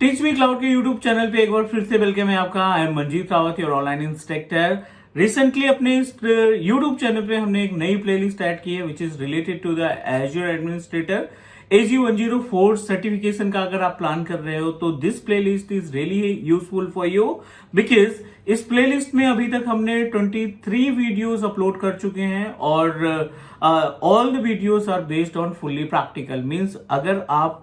Teach me cloud के YouTube channel पे एक बार फिर से वेलकम है आपका। I am Manjeet Rawat, your online instructor. Recently अपने इस यूट्यूब चैनल पे हमने एक नई प्लेलिस्ट ऐड की है which is related to the Azure administrator AG104 certification का अगर आप प्लान कर रहे हो तो this playlist is really useful for you because इस प्लेलिस्ट में अभी तक हमने 23 वीडियोस अपलोड कर चुके हैं और all the videos are based on fully practical. Means अगर आप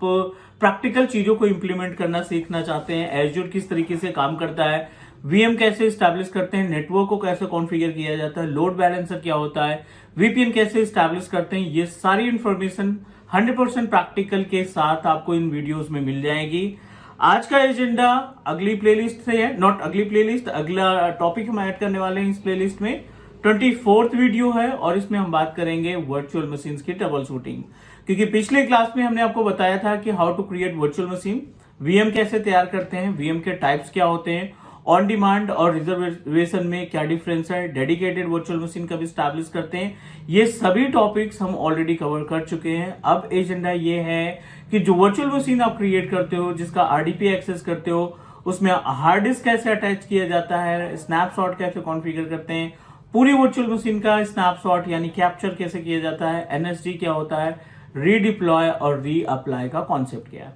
प्रैक्टिकल चीजों को इंप्लीमेंट करना सीखना चाहते हैं, एज्योर किस तरीके से काम करता है, वीएम कैसे स्टैब्लिश करते हैं, नेटवर्क को कैसे कॉन्फ़िगर किया जाता है, लोड बैलेंसर क्या होता है, वीपीएन कैसे स्टैब्लिश करते हैं, ये सारी इंफॉर्मेशन 100% प्रैक्टिकल के साथ आपको इन वीडियोस में मिल जाएगी। आज का एजेंडा अगली प्लेलिस्ट से है, नॉट अगली प्लेलिस्ट, अगला टॉपिक हम ऐड करने वाले हैं इस प्लेलिस्ट में। 24th वीडियो है और इसमें हम बात करेंगे वर्चुअल मशीन्स की ट्रबल शूटिंग। क्योंकि पिछले क्लास में हमने आपको बताया था कि how to create virtual machine, VM कैसे तैयार करते हैं, वीएम के टाइप्स क्या होते हैं, ऑन डिमांड और रिजर्वेशन में क्या डिफरेंस है, डेडिकेटेड वर्चुअल मशीन कब स्टैब्लिश करते हैं, ये सभी टॉपिक्स हम ऑलरेडी कवर कर चुके हैं। अब एजेंडा ये है कि जो वर्चुअल मशीन आप क्रिएट करते हो, जिसका आरडीपी एक्सेस करते हो, उसमें हार्ड डिस्क कैसे अटैच किया जाता है, स्नैपशॉट कैसे कॉन्फ़िगर करते हैं, पूरी वर्चुअल मशीन का स्नैपशॉट यानी कैप्चर कैसे किया जाता है, एनएसडी क्या होता है, रीडिप्लॉय और रीअप्लाई का कॉन्सेप्ट क्या है,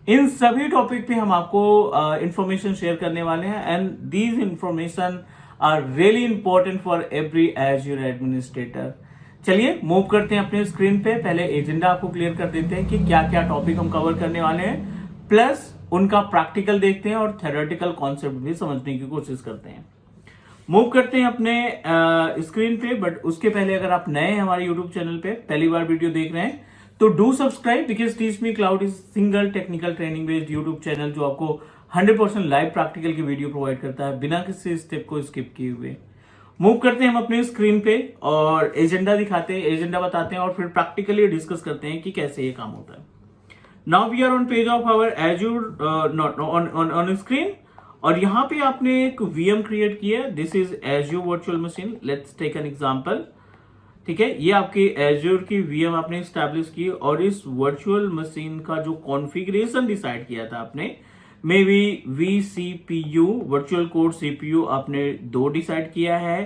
इन सभी टॉपिक पे हम आपको इंफॉर्मेशन शेयर करने वाले हैं। And these information are really important for every Azure administrator. चलिए मूव करते हैं अपने स्क्रीन पे। पहले एजेंडा आपको क्लियर कर देते हैं कि क्या क्या टॉपिक हम कवर करने वाले हैं, प्लस उनका प्रैक्टिकल देखते हैं और थ्योरेटिकल कॉन्सेप्ट भी समझने की कोशिश करते हैं। मूव करते हैं अपने स्क्रीन पे, बट उसके पहले अगर आप नए हैं हमारे यूट्यूब चैनल पे, पहली बार वीडियो देख रहे हैं तो do subscribe because teach me cloud is single technical training based YouTube channel जो आपको 100% लाइव प्रैक्टिकल की वीडियो प्रोवाइड करता है बिना किसी स्टेप को स्किप किए हुए। मूव करते हैं हम अपने स्क्रीन पे और एजेंडा दिखाते हैं, एजेंडा बताते हैं और फिर प्रैक्टिकली डिस्कस करते हैं कि कैसे ये काम होता है। Now we are on page of our Azure not on screen और यहाँ पे आपने एक वीएम क्रिएट किया। This is Azure virtual machine. Let's take an example. ठीक है, ये आपकी एज्योर की वीएम आपने स्टैब्लिश की और इस वर्चुअल मशीन का जो कॉन्फ़िगरेशन डिसाइड किया था आपने, maybe vCPU virtual core CPU आपने 2 डिसाइड किया है।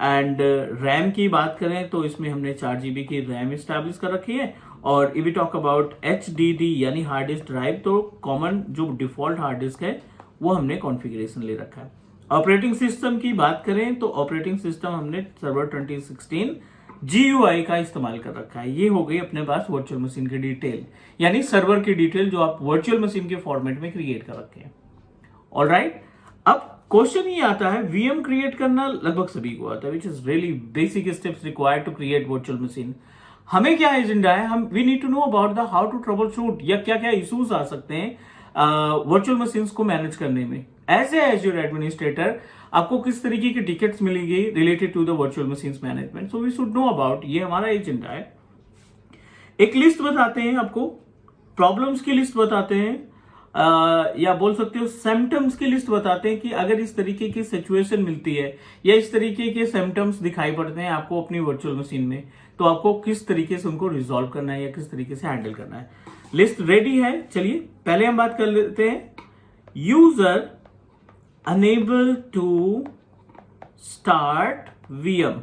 एंड रैम की बात करें तो इसमें हमने 4 GB की रैम स्टैब्लिश कर रखी है। और if we talk about HDD यानी हार्ड डिस्क ड्राइव, तो कॉमन जो डिफॉल्ट हार्ड डिस्क है वो हमने कॉन्फ़िगरेशन ले रखा है। ऑपरेटिंग सिस्टम की बात करें तो ऑपरेटिंग सिस्टम हमने सर्वर 2016 GUI का इस्तेमाल कर रखा है। ये हो गई अपने पास वर्चुअल मशीन की डिटेल, यानी सर्वर की डिटेल जो आप वर्चुअल मशीन के फॉर्मेट में क्रिएट कर रखे हैं। ऑलराइट, अब क्वेश्चन ये आता है, वीएम क्रिएट करना लगभग सभी को आता है, which is really basic steps required to create virtual machine. हमें क्या एजेंडा है, हम we need to know about the how to troubleshoot, या क्या क्या इश्यूज आ सकते हैं वर्चुअल मशीन्स को मैनेज करने में। एज ए एज्योर एडमिनिस्ट्रेटर आपको किस तरीके की टिकट्स मिलेंगी related to the virtual machines management, so we should know about, ये हमारा एजेंडा है। एक लिस्ट बताते हैं आपको, प्रॉब्लम्स की लिस्ट बताते हैं, या बोल सकते हो सिम्टम्स की लिस्ट बताते हैं कि अगर इस तरीके की सिचुएशन मिलती है या इस तरीके के सिम्टम्स दिखाई पड़ते हैं आपको अपनी वर्चुअल मशीन में, तो आपको किस तरीके से उनको रिजॉल्व करना है या किस तरीके से हैंडल करना है। लिस्ट रेडी है। चलिए पहले हम बात कर लेते हैं, user enable to start VM.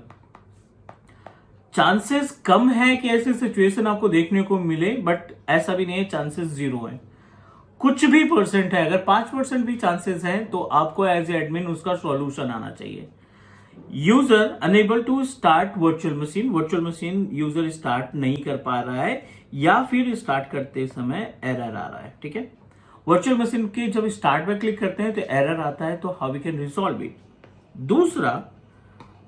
Chances कम है कि ऐसी सिचुएशन आपको देखने को मिले, बट ऐसा भी नहीं है चांसेस 0 है, कुछ भी परसेंट है। अगर 5% भी चांसेस हैं तो आपको एज एडमिन उसका सॉल्यूशन आना चाहिए। User enable to start virtual machine, virtual machine user start नहीं कर पा रहा है या फिर स्टार्ट करते समय एरर आ रहा है। ठीक है, वर्चुअल मशीन के जब स्टार्ट पे क्लिक करते हैं तो एरर आता है, तो how we can resolve it. दूसरा,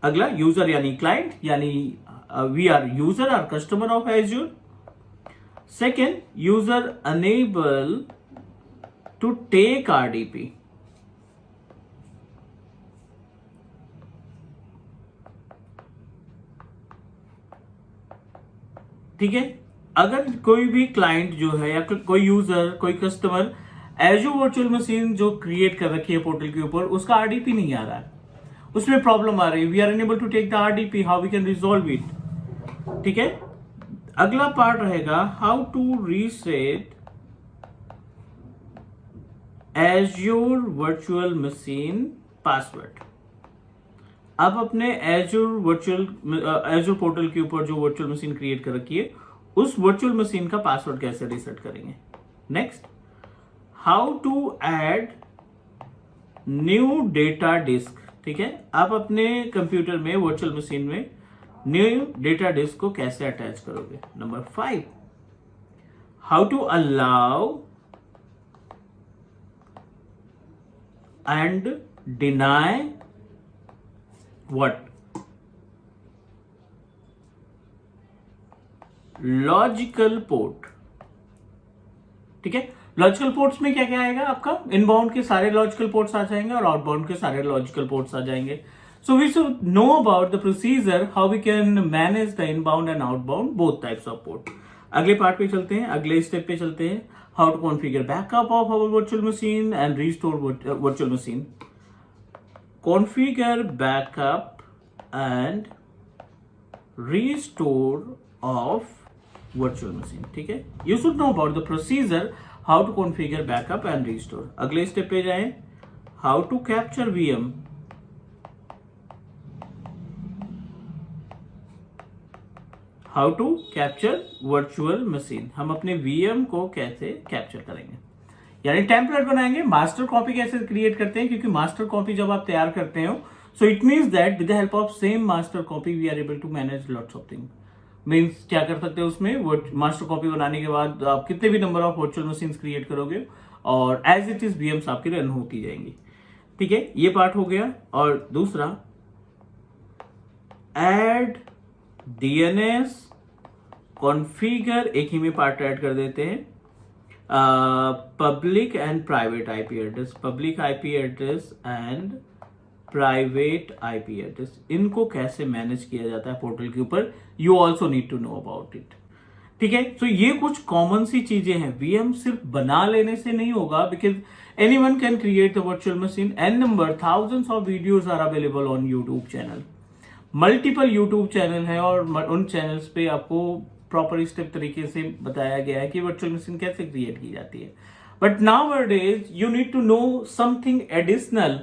अगला यूजर यानी क्लाइंट, यानी we are user are customer of Azure. Second, user enable to take RDP. ठीक है, अगर कोई भी क्लाइंट जो है या कोई यूजर, कोई कस्टमर एज्योर वर्चुअल मशीन जो क्रिएट कर रखी है पोर्टल के ऊपर, उसका आरडीपी नहीं आ रहा है, उसमें प्रॉब्लम आ रही है, we are unable to take the RDP, how we can resolve it. ठीक है, अगला पार्ट रहेगा how to reset Azure virtual machine password. आप अपने एज्योर पोर्टल के ऊपर जो वर्चुअल मशीन क्रिएट कर रखी है उस वर्चुअल मशीन का पासवर्ड कैसे रीसेट करेंगे। Next, how to add new data disk. ठीक है, आप अपने कंप्यूटर में वर्चुअल मशीन में न्यू डेटा डिस्क को कैसे अटैच करोगे। Number 5, how to allow and deny what logical port. ठीक है, लॉजिकल पोर्ट्स में क्या क्या आएगा आपका, इनबाउंड के सारे लॉजिकल पोर्ट्स आ जाएंगे और आउटबाउंड के सारे लॉजिकल पोर्ट्स आ जाएंगे। So we should know about the procedure how we can manage the inbound and outbound both types of port. अगले पार्ट पे चलते हैं, अगले स्टेप पे चलते हैं, how to configure backup of our virtual machine and restore virtual machine. Configure backup and restore of virtual machine. ठीक है, you should know about the procedure how to configure backup and restore. अगले step पे जाएं, how to capture VM, how to capture virtual machine. हम अपने VM को कैसे capture करेंगे, यानी टेम्पलेट बनाएंगे। मास्टर कॉपी कैसे क्रिएट करते हैं, क्योंकि मास्टर कॉपी जब आप तैयार करते हो so it means that with the help of same master copy we are able to manage lots of thing. Means क्या कर सकते हो उसमें, मास्टर कॉपी बनाने के बाद आप कितने भी number of virtual machine create करोगे और एज इट इज वीएम्स आपकी रन होती जाएंगी। ठीक है, ये पार्ट हो गया। और दूसरा, ऐड डीएनएस कॉन्फ़िगर, एक ही में पार्ट ऐड कर देते हैं, public and private IP address, public IP address and private IP address. इनको कैसे मैनेज किया जाता है पोर्टल के ऊपर, you also need to know about it. ठीक है, तो ये कुछ कॉमन सी चीजें हैं। वीएम सिर्फ बना लेने से नहीं होगा, because anyone can create the virtual machine. An number thousands of videos are available on YouTube channel, multiple YouTube channel है और उन चैनल्स पे आपको प्रॉपर स्टेप तरीके से बताया गया है कि वर्चुअल मशीन कैसे क्रिएट की जाती है। But nowadays you need to know something additional.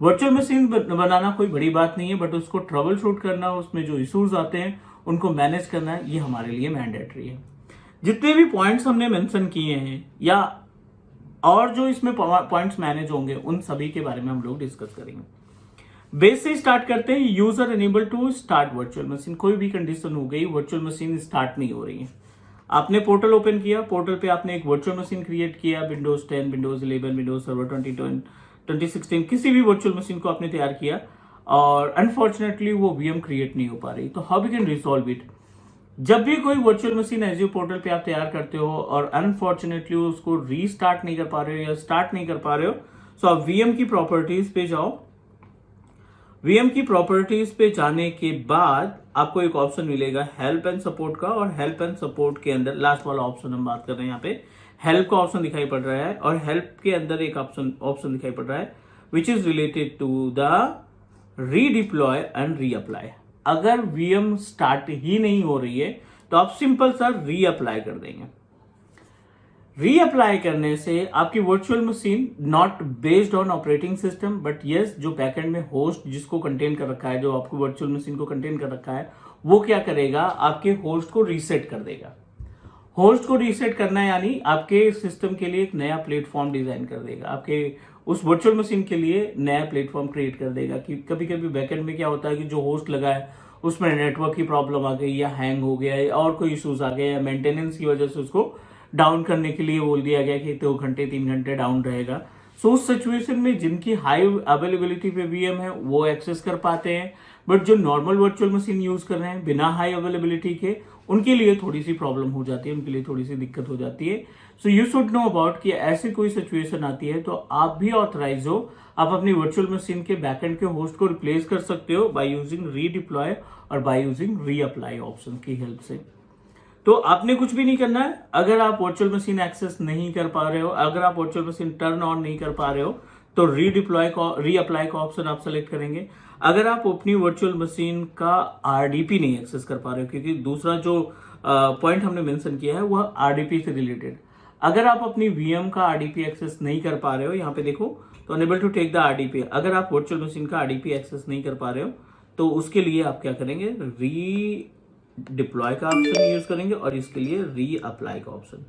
Virtual machine बनाना कोई बड़ी बात नहीं है, बट उसको ट्रबल शूट करना, उसमें जो इश्यूज आते हैं उनको मैनेज करना, ये हमारे लिए मैंडेटरी है। जितने भी पॉइंट्स हमने मेंशन किए हैं या और जो इसमें पॉइंट्स मैनेज होंगे उन सभी के बारे में हम लोग डिस्कस करेंगे। बेस से स्टार्ट करते हैं। User enable to start virtual machine. कोई भी कंडीशन हो गई, वर्चुअल मशीन स्टार्ट नहीं हो रही है, आपने पोर्टल ओपन किया, पोर्टल पे आपने एक वर्चुअल मशीन क्रिएट किया, विंडोज 10, विंडोज 11, विंडोज सर्वर 2016, किसी भी वर्चुअल मशीन को आपने तैयार किया और अनफॉर्चुनेटली वो वीएम क्रिएट नहीं हो पा रही, तो how we can resolve it. जब भी कोई वर्चुअल मशीन एज़्योर पोर्टल पे आप तैयार करते हो और अनफॉर्चुनेटली उसको रीस्टार्ट नहीं कर पा रहे हो या स्टार्ट नहीं कर पा रहे हो, तो आप वीएम की प्रॉपर्टीज पे जाओ। वीएम की प्रॉपर्टीज पे जाने के बाद आपको एक ऑप्शन मिलेगा हेल्प एंड सपोर्ट का, और हेल्प एंड सपोर्ट के अंदर लास्ट वाला ऑप्शन हम बात कर रहे हैं, यहाँ पे हेल्प का ऑप्शन दिखाई पड़ रहा है और हेल्प के अंदर एक ऑप्शन दिखाई पड़ रहा है which is related to the redeploy and reapply. अगर वीएम स्टार्ट ही नहीं हो रही है तो आप सिंपल सा रीअप्लाई कर देंगे। रीअप्लाई करने से आपकी virtual machine not based on operating system but yes, जो बैकएंड में होस्ट जिसको कंटेन कर रखा है, जो आपको वर्चुअल मशीन को कंटेन कर रखा है, वो क्या करेगा, आपके होस्ट को रीसेट कर देगा। होस्ट को रीसेट करना यानी आपके सिस्टम के लिए एक नया प्लेटफॉर्म डिजाइन कर देगा, आपके उस वर्चुअल मशीन के लिए नया प्लेटफॉर्म क्रिएट कर देगा। कि कभी कभी बैकएंड में क्या होता है कि जो होस्ट लगा है उसमें नेटवर्क की प्रॉब्लम आ गई या हैंग हो गया या और कोई इश्यूज आ गए या मेंटेनेंस की वजह से उसको डाउन करने के लिए बोल दिया गया कि 2 घंटे 3 घंटे डाउन रहेगा। सो उस सिचुएशन में जिनकी हाई अवेलेबिलिटी पे वीएम है वो एक्सेस कर पाते हैं, बट जो नॉर्मल वर्चुअल मशीन यूज कर रहे हैं बिना हाई अवेलेबिलिटी के, उनके लिए थोड़ी सी प्रॉब्लम हो जाती है, उनके लिए थोड़ी सी दिक्कत हो जाती है। So you should know about कि ऐसी कोई सिचुएशन आती है तो आप भी ऑथराइज हो, आप अपनी वर्चुअल मशीन के बैकएंड के होस्ट को रिप्लेस कर सकते हो बाय यूजिंग रीडिप्लॉय और बाय यूजिंग रीअप्लाई ऑप्शन की हेल्प से। तो आपने कुछ भी नहीं करना है। अगर आप वर्चुअल मशीन एक्सेस नहीं कर पा रहे हो, अगर आप वर्चुअल मशीन टर्न ऑन नहीं कर पा रहे हो, तो रीअप्लाई का ऑप्शन आप सेलेक्ट करेंगे। अगर आप अपनी वर्चुअल मशीन का आरडीपी नहीं एक्सेस कर पा रहे हो, क्योंकि दूसरा जो पॉइंट हमने मेंशन किया है वह आरडीपी से रिलेटेड, अगर आप अपनी वीएम का आरडीपी एक्सेस नहीं कर पा रहे हो, यहाँ पे देखो तो unable to take the RDP, अगर आप वर्चुअल मशीन का आरडीपी एक्सेस नहीं कर पा रहे हो तो उसके लिए आप क्या करेंगे, री डिप्लॉय का ऑप्शन यूज करेंगे और इसके लिए री अप्लाई का ऑप्शन।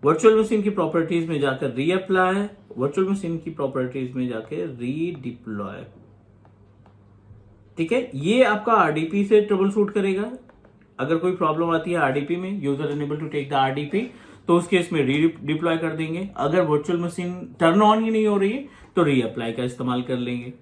वर्चुअल मशीन की प्रॉपर्टीज में जाकर री अप्लाई, वर्चुअल मशीन की प्रॉपर्टीज में जाकर री डिप्लॉय। ठीक है, ये आपका आरडीपी से ट्रबल शूट करेगा। अगर कोई प्रॉब्लम आती है आरडीपी में, user enable to take the RDP, तो उस केस में री डिप्लॉय कर देंगे। अगर वर्चुअल मशीन टर्न ऑन ही नहीं हो रही है तो री अप्लाई का इस्तेमाल कर लेंगे।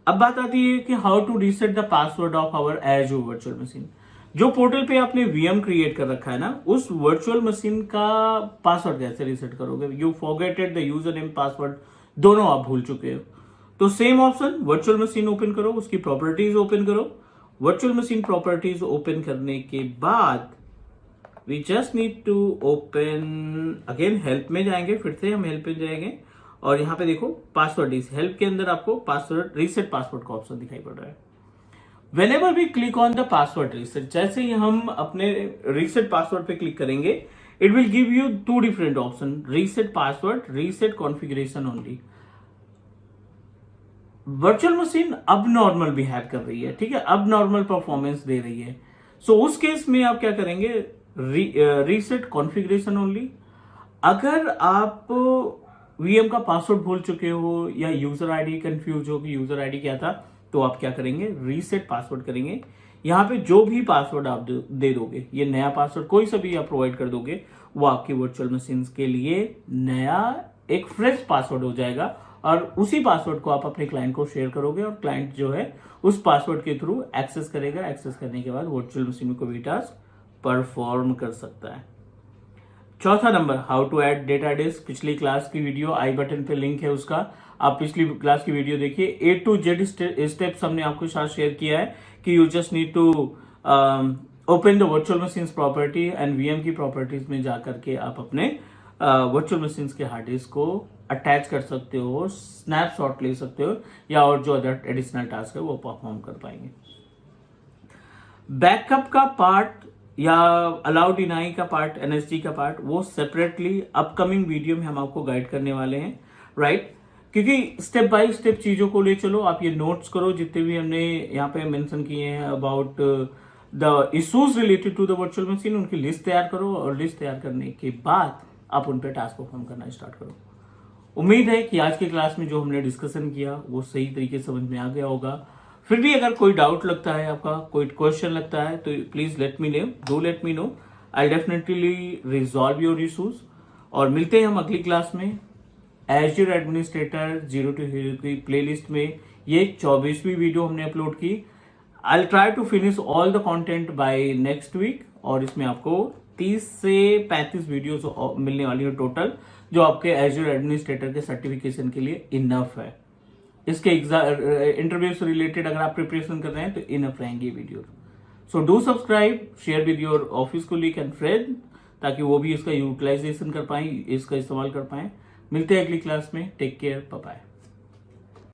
अब बात आती है कि how to reset the password of our Azure virtual machine. जो पोर्टल पे आपने वीएम क्रिएट कर रखा है ना, उस वर्चुअल मशीन का पासवर्ड कैसे रीसेट करोगे? You forgetted the user name password, दोनों आप भूल चुके हो। तो same option, virtual machine open करो, उसकी प्रॉपर्टीज ओपन करो। वर्चुअल मशीन प्रॉपर्टीज ओपन करने के बाद we just need to open again, help में जाएंगे, फिर से हम हेल्प में जाएंगे और यहाँ पे देखो पासवर्ड इस हेल्प के अंदर आपको पासवर्ड रीसेट पासवर्ड का ऑप्शन दिखाई पड़ रहा है। Whenever we click on the password reset, जैसे ही हम अपने reset password पे क्लिक करेंगे, it will give you two different option, reset password, reset configuration only। Virtual machine अब नॉर्मल बिहेव कर रही है, ठीक है, अब नॉर्मल परफॉर्मेंस दे रही है। सो उस केस में आप क्या करेंगे, रीसेट कॉन्फ़िगरेशन ओनली। अगर आप वीएम का पासवर्ड भूल चुके हो या यूजर आईडी कंफ्यूज हो कि यूजर आईडी क्या था, तो आप क्या करेंगे, रीसेट पासवर्ड करेंगे। यहाँ पे जो भी पासवर्ड आप दे दोगे, ये नया पासवर्ड कोई सा भी आप प्रोवाइड कर दोगे, वो आपकी वर्चुअल मशीन के लिए नया एक फ्रेश पासवर्ड हो जाएगा और उसी पासवर्ड को आप अपने क्लाइंट को शेयर करोगे और क्लाइंट जो है उस पासवर्ड के थ्रू एक्सेस करेगा। एक्सेस करने के बाद वर्चुअल मशीन में कोई भी टास्क परफॉर्म कर सकता है। चौथा नंबर, how to add data disk. पिछली क्लास की वीडियो आई बटन पे लिंक है उसका, आप पिछली क्लास की वीडियो देखिए। ए टू जेड स्टेप्स हमने आपके साथ शेयर किया है कि you just need to open the virtual machine property and VM की प्रॉपर्टीज में जाकर के आप अपने वर्चुअल मशीन के हार्ड डिस्क को अटैच कर सकते हो, स्नैपशॉट ले सकते हो या और जो अदर एडिशनल टास्क है वो परफॉर्म कर पाएंगे। बैकअप का पार्ट या अलाउ डिनाई का पार्ट, एनएसजी का पार्ट, वो सेपरेटली अपकमिंग वीडियो में हम आपको गाइड करने वाले हैं, राइट? क्योंकि स्टेप बाय स्टेप चीजों को ले चलो। आप ये नोट्स करो जितने भी हमने यहाँ पे मेंशन किए हैं about the issues related to the virtual machine, उनकी लिस्ट तैयार करो और लिस्ट तैयार करने के बाद आप उन पर टास्क परफॉर्म करना स्टार्ट करो। उम्मीद है कि आज की क्लास में जो हमने डिस्कशन किया वो सही तरीके से समझ में आ गया होगा। फिर भी अगर कोई डाउट लगता है, आपका कोई क्वेश्चन लगता है, तो please let me know, I definitely resolve your issues. और मिलते हैं हम अगली क्लास में एज़्योर एडमिनिस्ट्रेटर 0 to Hero की प्लेलिस्ट में। ये 24वीं वीडियो हमने अपलोड की। I try to finish all the content by next week और इसमें आपको 30 से 35 वीडियोस मिलने वाली है टोटल, जो आपके एज़्योर एडमिनिस्ट्रेटर के सर्टिफिकेशन के लिए इनफ है। इसके इंटरव्यू से रिलेटेड अगर आप प्रिपरेशन कर रहे हैं तो इनफ रहेंगे video. So do subscribe, share with your office colleague and friend, ताकि वो भी इसका यूटिलाइजेशन कर पाए, इसका इस्तेमाल कर पाए। मिलते हैं अगली क्लास में। Take care, bye bye.